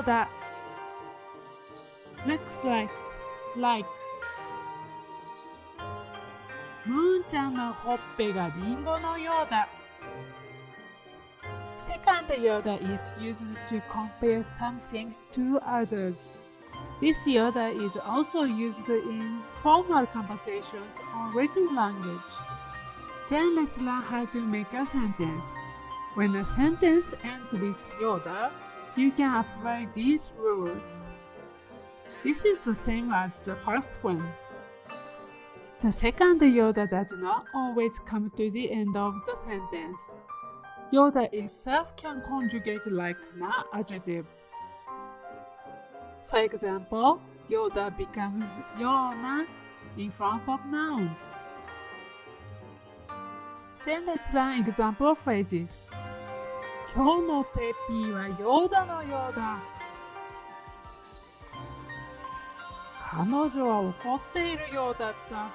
うだ。looks like ムーンちゃんのほっぺがリンゴのようだ。Second Yoda is used to compare something to others. This Yoda is also used in formal conversations or written language. Then let's learn how to make a sentence. When a sentence ends with Yoda, you can apply these rules. This is the same as the first one. The second Yoda does not always come to the end of the sentence. Yoda itself can conjugate like NAT adjective. For example, Yoda becomes Yona in front of nouns. Then let's learn example phrases. 今日のペッピーはヨーダのようだ。彼女は怒っているようだった。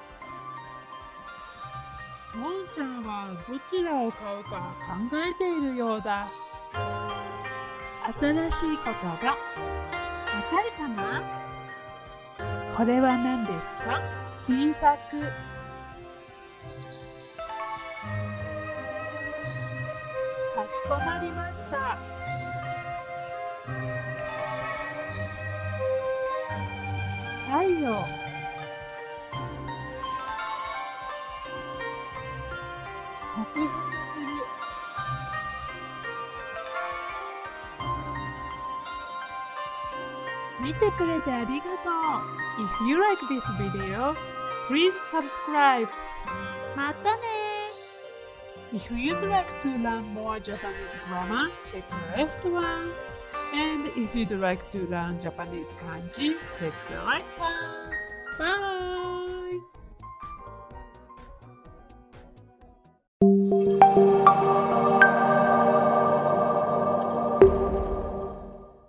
モンちゃんはどちらを買うか考えているようだ。新しいことがわかるかな？これは何ですか？新作。かしこまりました。太陽。克服する。見てくれてありがとう。If you like this video, please subscribe. またね。If you'd like to learn more Japanese grammar, check the left one. And if you'd like to learn Japanese kanji, check the right one. Bye!